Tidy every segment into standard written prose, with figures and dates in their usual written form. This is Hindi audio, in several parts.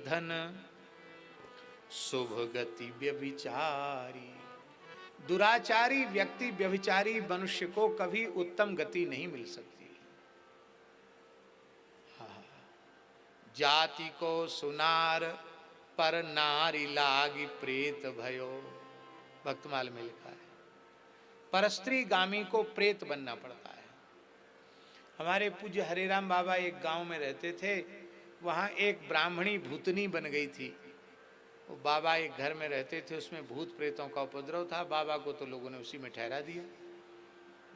धन शुभ गति व्यभिचारी। दुराचारी व्यक्ति, व्यभिचारी मनुष्य को कभी उत्तम गति नहीं मिल सकती। जाति को सुनार पर नारी लागी प्रेत भयो, भक्तमाल में लिखा है। परस्त्री गामी को प्रेत बनना पड़ता है। हमारे पूज्य हरिराम बाबा एक गांव में रहते थे, वहां एक ब्राह्मणी भूतनी बन गई थी। वो बाबा एक घर में रहते थे, उसमें भूत प्रेतों का उपद्रव था। बाबा को तो लोगों ने उसी में ठहरा दिया।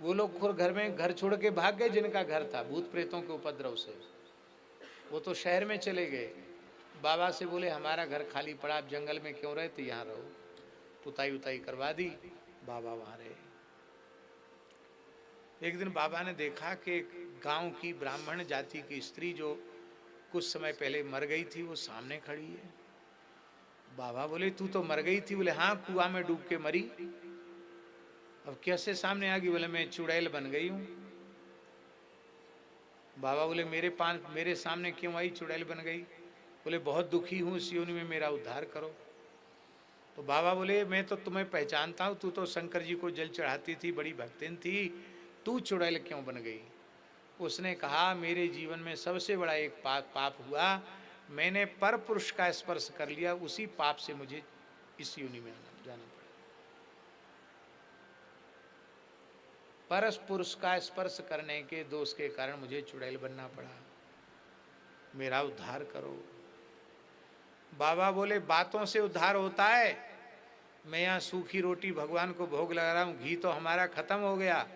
वो लोग खुद घर में घर छोड़ के भाग गए, जिनका घर था भूत प्रेतों के उपद्रव से। वो तो शहर में चले गए। बाबा से बोले हमारा घर खाली पड़ा, आप जंगल में क्यों रहे, तो यहाँ रहो। पुताई उताई करवा दी, बाबा वहाँ रहे। एक दिन बाबा ने देखा कि गांव की ब्राह्मण जाति की स्त्री जो कुछ समय पहले मर गई थी, वो सामने खड़ी है। बाबा बोले तू तो मर गई थी? बोले हाँ, कुआं में डूब के मरी। अब कैसे सामने आ गई? बोले मैं चुड़ैल बन गई हूँ। बाबा बोले मेरे सामने क्यों आई, चुड़ैल बन गई? बोले बहुत दुखी हूँ, इस योनि में मेरा उद्धार करो। तो बाबा बोले मैं तो तुम्हें पहचानता हूँ, तू तो शंकर जी को जल चढ़ाती थी, बड़ी भक्तिन थी, तू चुड़ैल क्यों बन गई? उसने कहा मेरे जीवन में सबसे बड़ा एक पाप हुआ, मैंने पर पुरुष का स्पर्श कर लिया, उसी पाप से मुझे इस योनि में जाना पड़ा। पर पुरुष का स्पर्श करने के दोष के कारण मुझे चुड़ैल बनना पड़ा, मेरा उद्धार करो। बाबा बोले बातों से उद्धार होता है? मैं यहाँ सूखी रोटी भगवान को भोग लगा रहा हूँ, घी तो हमारा खत्म हो गया,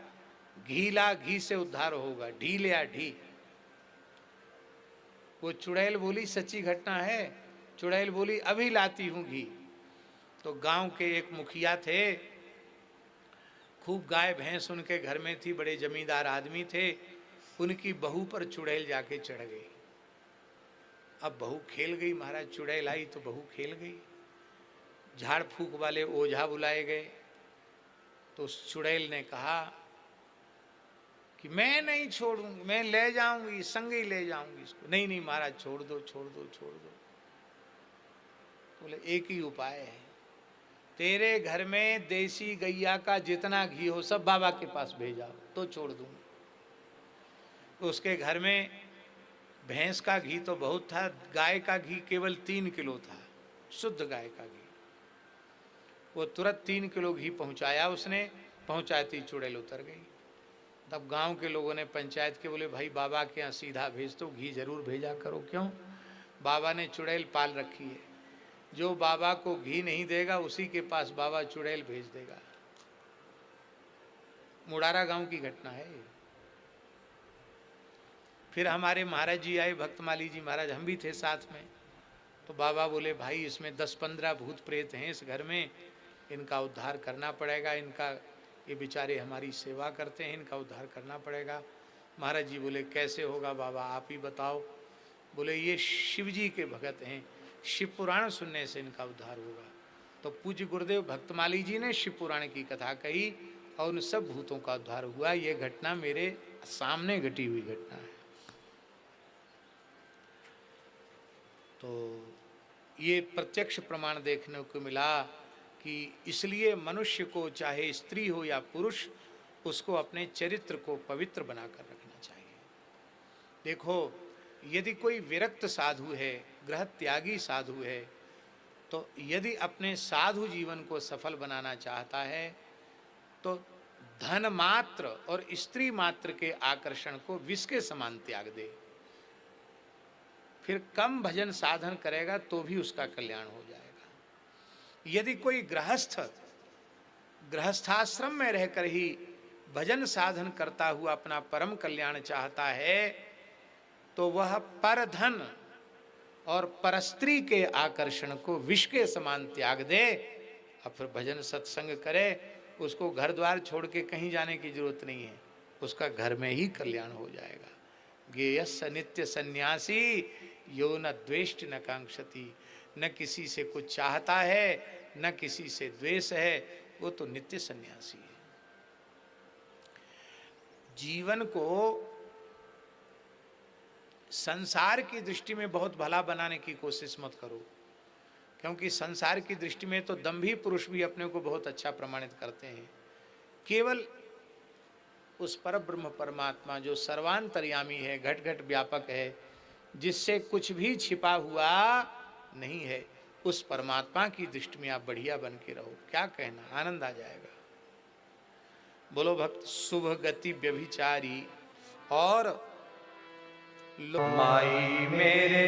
घी ला, घी से उद्धार होगा, ढी ले आ ढी। वो चुड़ैल बोली सच्ची घटना है। चुड़ैल बोली अभी लाती हूँ घी। तो गांव के एक मुखिया थे, खूब गाय भैंस उनके घर में थी, बड़े जमींदार आदमी थे। उनकी बहू पर चुड़ैल जाके चढ़ गई। अब बहू खेल गई, महाराज चुड़ैल आई तो बहू खेल गई। झाड़ फूक वाले ओझा बुलाए गए। तो उस चुड़ैल ने कहा कि मैं नहीं छोड़ूंगी, मैं ले जाऊंगी, संग ही ले जाऊंगी इसको। नहीं नहीं महाराज छोड़ दो छोड़ दो छोड़ दो। बोले एक ही उपाय है, तेरे घर में देसी गैया का जितना घी हो सब बाबा के पास भेजाओ तो छोड़ दूंगा। तो उसके घर में भैंस का घी तो बहुत था, गाय का घी केवल 3 किलो था, शुद्ध गाय का घी। वो तुरंत 3 किलो घी पहुंचाया उसने। पहुंचाती चुड़ैल उतर गई। तब गांव के लोगों ने पंचायत के बोले भाई बाबा के यहाँ सीधा भेज दो, घी जरूर भेजा करो। क्यों? बाबा ने चुड़ैल पाल रखी है, जो बाबा को घी नहीं देगा उसी के पास बाबा चुड़ैल भेज देगा। मुड़ारा गांव की घटना है। फिर हमारे महाराज जी आए, भक्तमाली जी महाराज, हम भी थे साथ में। तो बाबा बोले भाई इसमें 10-15 भूत प्रेत हैं इस घर में, इनका उद्धार करना पड़ेगा, इनका ये बेचारे हमारी सेवा करते हैं, इनका उद्धार करना पड़ेगा। महाराज जी बोले कैसे होगा बाबा, आप ही बताओ। बोले ये शिव जी के भगत हैं, शिव पुराण सुनने से इनका उद्धार होगा। तो पूज्य गुरुदेव भक्तमाली जी ने शिव पुराण की कथा कही और उन सब भूतों का उद्धार हुआ। ये घटना मेरे सामने घटी हुई घटना है। तो ये प्रत्यक्ष प्रमाण देखने को मिला कि इसलिए मनुष्य को चाहे स्त्री हो या पुरुष, उसको अपने चरित्र को पवित्र बनाकर रखना चाहिए। देखो यदि कोई विरक्त साधु है, गृह त्यागी साधु है, तो यदि अपने साधु जीवन को सफल बनाना चाहता है तो धन मात्र और स्त्री मात्र के आकर्षण को विष के समान त्याग दे। फिर कम भजन साधन करेगा तो भी उसका कल्याण हो जाएगा। यदि कोई गृहस्थाश्रम में रहकर ही भजन साधन करता हुआ अपना परम कल्याण चाहता है तो वह परधन और परस्त्री के आकर्षण को विष के समान त्याग दे और फिर भजन सत्संग करे। उसको घर द्वार छोड़ के कहीं जाने की जरूरत नहीं है, उसका घर में ही कल्याण हो जाएगा। ज्ञेयस्य नित्य सन्यासी यो न द्वेष्ट न कांक्षति, न किसी से कुछ चाहता है न किसी से द्वेष है, वो तो नित्य सन्यासी है। जीवन को संसार की दृष्टि में बहुत भला बनाने की कोशिश मत करो, क्योंकि संसार की दृष्टि में तो दंभी पुरुष भी अपने को बहुत अच्छा प्रमाणित करते हैं। केवल उस परब्रह्म परमात्मा जो सर्वांतर्यामी है, घट घट व्यापक है, जिससे कुछ भी छिपा हुआ नहीं है, उस परमात्मा की दृष्टि में आप बढ़िया बन के रहो। क्या कहना, आनंद आ जाएगा। बोलो भक्त शुभ गति व्यभिचारी और माई मेरे